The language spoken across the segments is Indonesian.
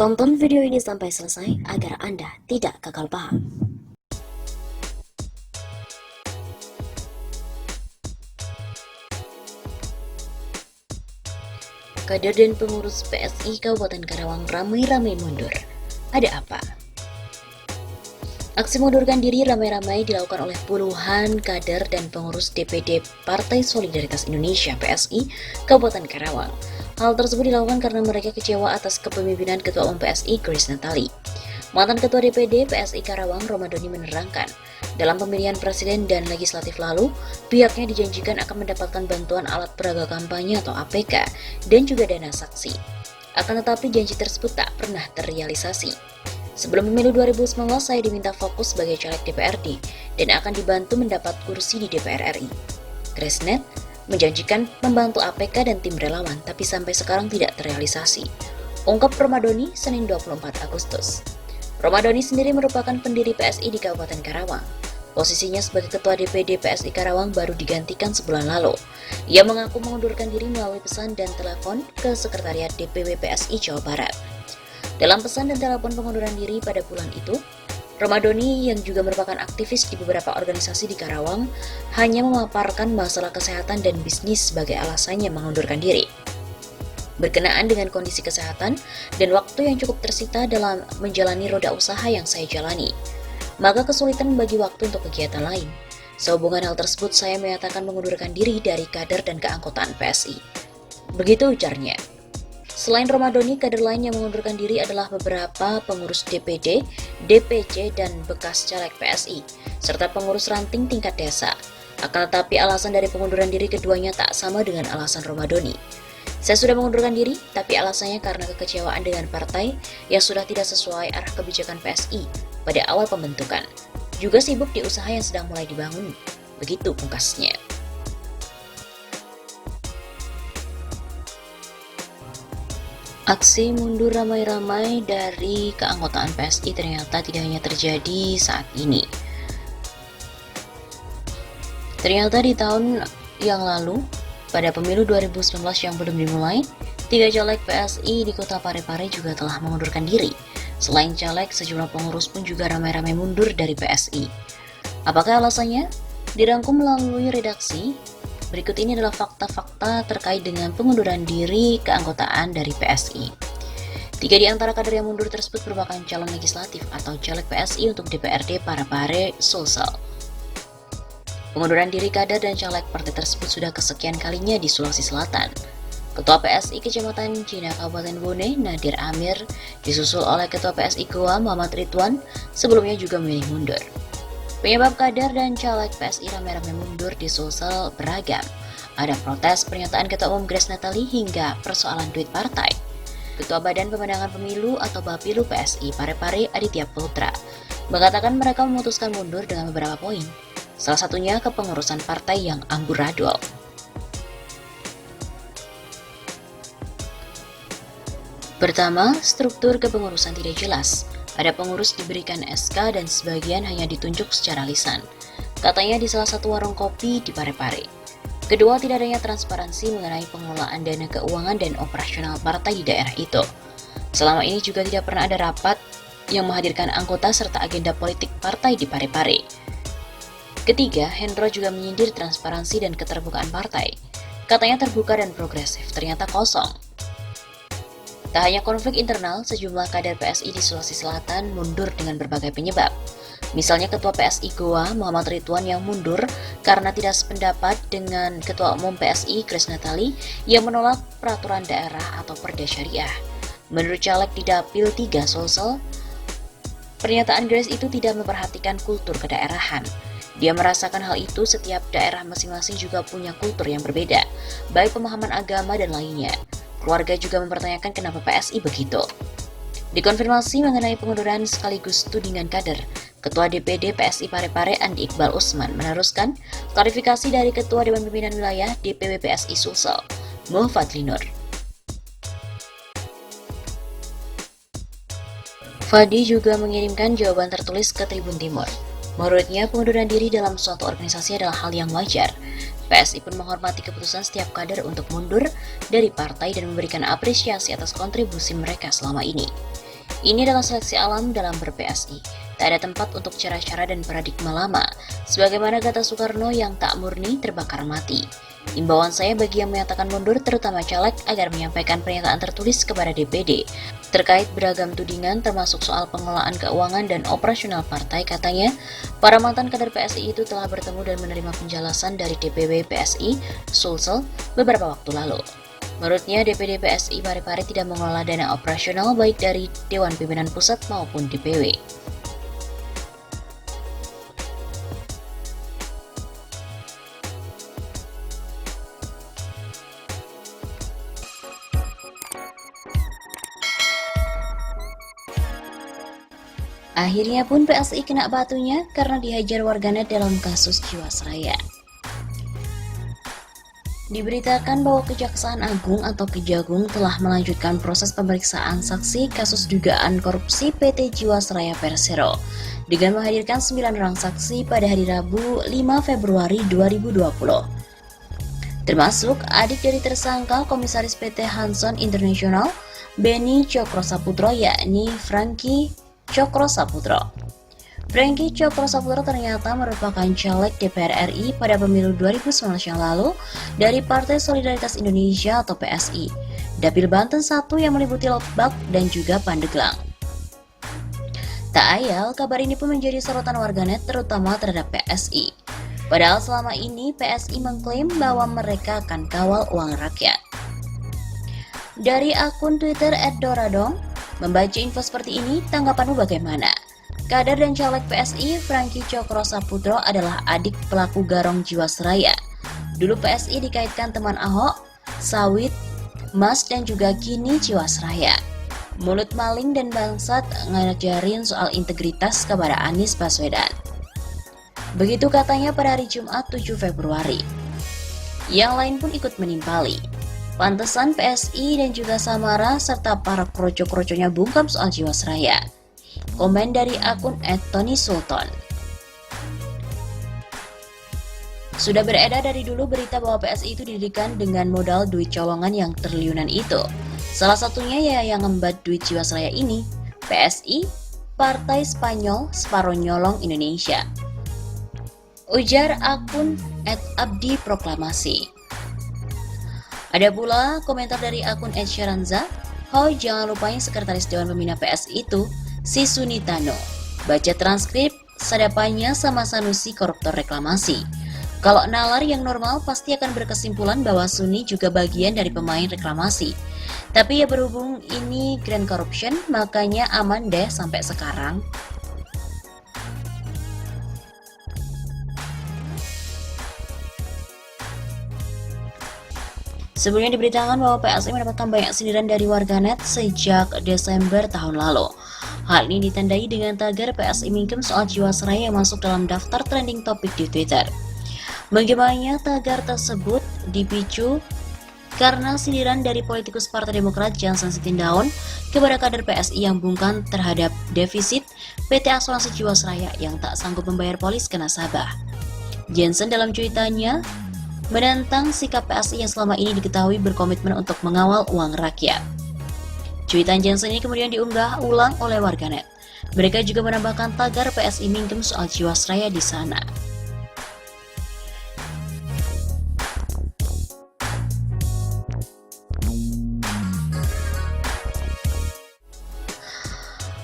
Tonton video ini sampai selesai agar Anda tidak gagal paham. Kader dan pengurus PSI Kabupaten Karawang ramai-ramai mundur. Ada apa? Aksi mundurkan diri ramai-ramai dilakukan oleh puluhan kader dan pengurus DPD Partai Solidaritas Indonesia (PSI) Kabupaten Karawang. Hal tersebut dilakukan karena mereka kecewa atas kepemimpinan Ketua Umum PSI Grace Natali. Mantan Ketua DPD PSI Karawang Romadhoni menerangkan, dalam pemilihan presiden dan legislatif lalu, pihaknya dijanjikan akan mendapatkan bantuan alat peraga kampanye atau APK dan juga dana saksi. Akan tetapi janji tersebut tak pernah terrealisasi. Sebelum pemilu 2019, saya diminta fokus sebagai caleg DPRD dan akan dibantu mendapat kursi di DPR RI. Grace menjanjikan membantu APK dan tim relawan, tapi sampai sekarang tidak terrealisasi. Ungkap Romadhoni Senin 24 Agustus. Romadhoni sendiri merupakan pendiri PSI di Kabupaten Karawang. Posisinya sebagai Ketua DPD PSI Karawang baru digantikan sebulan lalu. Ia mengaku mengundurkan diri melalui pesan dan telepon ke Sekretariat DPW PSI Jawa Barat. Dalam pesan dan telepon pengunduran diri pada bulan itu, Romadhoni yang juga merupakan aktivis di beberapa organisasi di Karawang hanya memaparkan masalah kesehatan dan bisnis sebagai alasannya mengundurkan diri. Berkenaan dengan kondisi kesehatan dan waktu yang cukup tersita dalam menjalani roda usaha yang saya jalani, maka kesulitan membagi waktu untuk kegiatan lain. Sehubungan hal tersebut, saya menyatakan mengundurkan diri dari kader dan keanggotaan PSI. Begitu ujarnya. Selain Romadhoni, kader lain yang mengundurkan diri adalah beberapa pengurus DPD, DPC, dan bekas caleg PSI, serta pengurus ranting tingkat desa. Akan tetapi alasan dari pengunduran diri keduanya tak sama dengan alasan Romadhoni. Saya sudah mengundurkan diri, tapi alasannya karena kekecewaan dengan partai yang sudah tidak sesuai arah kebijakan PSI pada awal pembentukan. Juga sibuk di usaha yang sedang mulai dibangun. Begitu pungkasnya. Aksi mundur ramai-ramai dari keanggotaan PSI ternyata tidak hanya terjadi saat ini. Ternyata di tahun yang lalu, pada pemilu 2019 yang belum dimulai, 3 caleg PSI di kota Parepare juga telah mengundurkan diri. Selain caleg, sejumlah pengurus pun juga ramai-ramai mundur dari PSI. Apakah alasannya? Dirangkum melalui redaksi. Berikut ini adalah fakta-fakta terkait dengan pengunduran diri keanggotaan dari PSI. 3 di antara kader yang mundur tersebut merupakan calon legislatif atau caleg PSI untuk DPRD Parepare Sulsel. Pengunduran diri kader dan caleg partai tersebut sudah kesekian kalinya di Sulawesi Selatan. Ketua PSI Kecamatan Cina Kabupaten Bone, Nadir Amir, disusul oleh Ketua PSI Goa Muhammad Ridwan, sebelumnya juga memilih mundur. Penyebab kader dan caleg PSI ramai-ramai mundur di Sulsel beragam. Ada protes pernyataan Ketua Umum Grace Natali hingga persoalan duit partai. Ketua Badan Pemenangan Pemilu atau Bapilu PSI Parepare Aditya Putra mengatakan mereka memutuskan mundur dengan beberapa poin. Salah satunya kepengurusan partai yang amburadul. Pertama, struktur kepengurusan tidak jelas. Ada pengurus diberikan SK dan sebagian hanya ditunjuk secara lisan. Katanya di salah satu warung kopi di Parepare. Kedua, tidak adanya transparansi mengenai pengelolaan dana keuangan dan operasional partai di daerah itu. Selama ini juga tidak pernah ada rapat yang menghadirkan anggota serta agenda politik partai di Parepare. Ketiga, Hendro juga menyindir transparansi dan keterbukaan partai. Katanya terbuka dan progresif, ternyata kosong. Tak hanya konflik internal, sejumlah kader PSI di Sulawesi Selatan mundur dengan berbagai penyebab. Misalnya Ketua PSI Goa Muhammad Ridwan yang mundur karena tidak sependapat dengan Ketua Umum PSI Grace Natali yang menolak peraturan daerah atau Perda Syariah. Menurut caleg di Dapil 3 Sulsel, pernyataan Grace itu tidak memperhatikan kultur kedaerahan. Dia merasakan hal itu setiap daerah masing-masing juga punya kultur yang berbeda, baik pemahaman agama dan lainnya. Keluarga juga mempertanyakan kenapa PSI begitu. Dikonfirmasi mengenai pengunduran sekaligus tudingan kader, Ketua DPD PSI Parepare Andi Iqbal Usman meneruskan klarifikasi dari Ketua Dewan Pimpinan Wilayah DPW PSI Sulsel, Fadli Nur. Fadi juga mengirimkan jawaban tertulis ke Tribun Timur. Menurutnya, pengunduran diri dalam suatu organisasi adalah hal yang wajar. PSI pun menghormati keputusan setiap kader untuk mundur dari partai dan memberikan apresiasi atas kontribusi mereka selama ini. Ini adalah seleksi alam dalam ber-PSI. Tak ada tempat untuk cara-cara dan paradigma lama, sebagaimana kata Soekarno yang tak murni terbakar mati. Imbauan saya bagi yang menyatakan mundur, terutama caleg, agar menyampaikan pernyataan tertulis kepada DPD terkait beragam tudingan termasuk soal pengelolaan keuangan dan operasional partai. Katanya, para mantan kader PSI itu telah bertemu dan menerima penjelasan dari DPW PSI, Sulsel, beberapa waktu lalu. Menurutnya, DPD PSI Parepare tidak mengelola dana operasional baik dari Dewan Pimpinan Pusat maupun DPW. Akhirnya pun PSI kena batunya karena dihajar warganet dalam kasus Jiwasraya. Diberitakan bahwa Kejaksaan Agung atau Kejagung telah melanjutkan proses pemeriksaan saksi kasus dugaan korupsi PT Jiwasraya Persero dengan menghadirkan 9 orang saksi pada hari Rabu 5 Februari 2020. Termasuk adik dari tersangka Komisaris PT Hanson International, Beni Cokrosaputra, yakni Franky Cokrosaputra. Franky Cokrosaputra ternyata merupakan caleg DPR RI pada pemilu 2019 yang lalu dari Partai Solidaritas Indonesia atau PSI, Dapil Banten 1 yang meliputi Lebak dan juga Pandeglang. Tak ayal, kabar ini pun menjadi sorotan warganet terutama terhadap PSI. Padahal selama ini PSI mengklaim bahwa mereka akan kawal uang rakyat. Dari akun Twitter @doradong, membaca info seperti ini, tanggapanmu bagaimana? Kader dan caleg PSI Franky Cokrosaputra adalah adik pelaku garong Jiwasraya. Dulu PSI dikaitkan teman Ahok, sawit, emas dan juga kini Jiwasraya. Mulut maling dan bangsat ngajarin soal integritas kepada Anies Baswedan. Begitu katanya pada hari Jumat 7 Februari. Yang lain pun ikut menimpali. Pantesan PSI dan juga Samara serta para kroco-kroconya bungkam soal Jiwasraya. Komen dari akun @tonysultan. Sudah beredar dari dulu berita bahwa PSI itu didirikan dengan modal duit cawangan yang triliunan itu. Salah satunya ya yang ngembat duit Jiwasraya ini, PSI, Partai Spanyol Separuh Nyolong Indonesia. Ujar akun @abdiproklamasi. Ada pula komentar dari akun @syaranza, jangan lupain sekretaris Dewan Pembina PSI itu, si Sunitano. Baca transkrip sadapannya sama Sanusi koruptor reklamasi. Kalau nalar yang normal pasti akan berkesimpulan bahwa Suni juga bagian dari pemain reklamasi. Tapi ya berhubung ini grand corruption, makanya aman deh sampai sekarang. Sebelumnya diberitakan bahwa PSI mendapatkan banyak sindiran dari warganet sejak Desember tahun lalu. Hal ini ditandai dengan tagar PSI mingkem soal Jiwasraya yang masuk dalam daftar trending topik di Twitter. Bagaimana tagar tersebut dipicu karena sindiran dari politikus Partai Demokrat Johnson Sitindaun kepada kader PSI yang bungkam terhadap defisit PT Asuransi Jiwasraya yang tak sanggup membayar polis ke nasabah. Johnson dalam cuitannya menentang sikap PSI yang selama ini diketahui berkomitmen untuk mengawal uang rakyat. Cuitan Johnson ini kemudian diunggah ulang oleh warganet. Mereka juga menambahkan tagar PSI mingkem soal Jiwasraya di sana.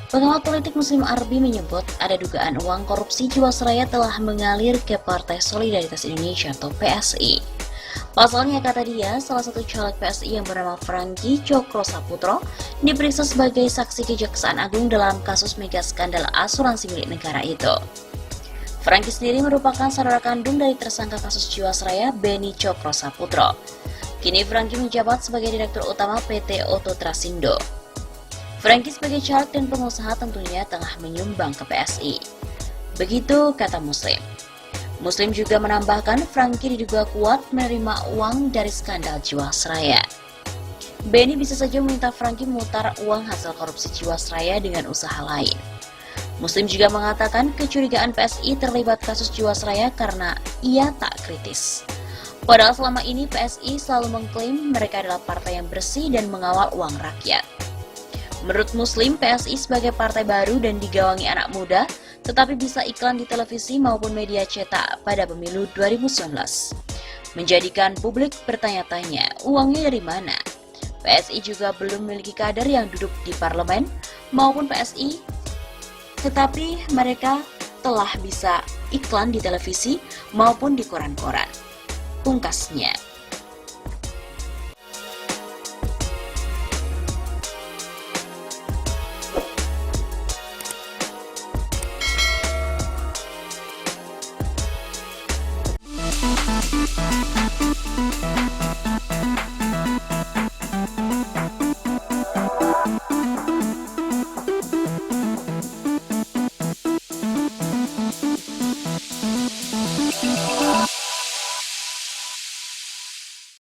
Pengamat politik Muslim Arbi menyebut ada dugaan uang korupsi Jiwasraya telah mengalir ke Partai Solidaritas Indonesia atau PSI. Pasalnya, kata dia, salah satu caleg PSI yang bernama Franky Cokrosaputra diperiksa sebagai saksi Kejaksaan Agung dalam kasus mega skandal asuransi milik negara itu. Franky sendiri merupakan saudara kandung dari tersangka kasus Jiwasraya, Beni Cokrosaputra. Kini Franky menjabat sebagai Direktur Utama PT Oto Trasindo. Franky sebagai caleg dan pengusaha tentunya tengah menyumbang ke PSI. Begitu kata Muslim. Muslim juga menambahkan Franky diduga kuat menerima uang dari skandal Jiwasraya. Beni bisa saja meminta Franky memutar uang hasil korupsi Jiwasraya dengan usaha lain. Muslim juga mengatakan kecurigaan PSI terlibat kasus Jiwasraya karena ia tak kritis. Padahal selama ini PSI selalu mengklaim mereka adalah partai yang bersih dan mengawal uang rakyat. Menurut Muslim, PSI sebagai partai baru dan digawangi anak muda, tetapi bisa iklan di televisi maupun media cetak pada pemilu 2019. Menjadikan publik bertanya-tanya, uangnya dari mana? PSI juga belum memiliki kader yang duduk di parlemen maupun PSI, tetapi mereka telah bisa iklan di televisi maupun di koran-koran. Pungkasnya,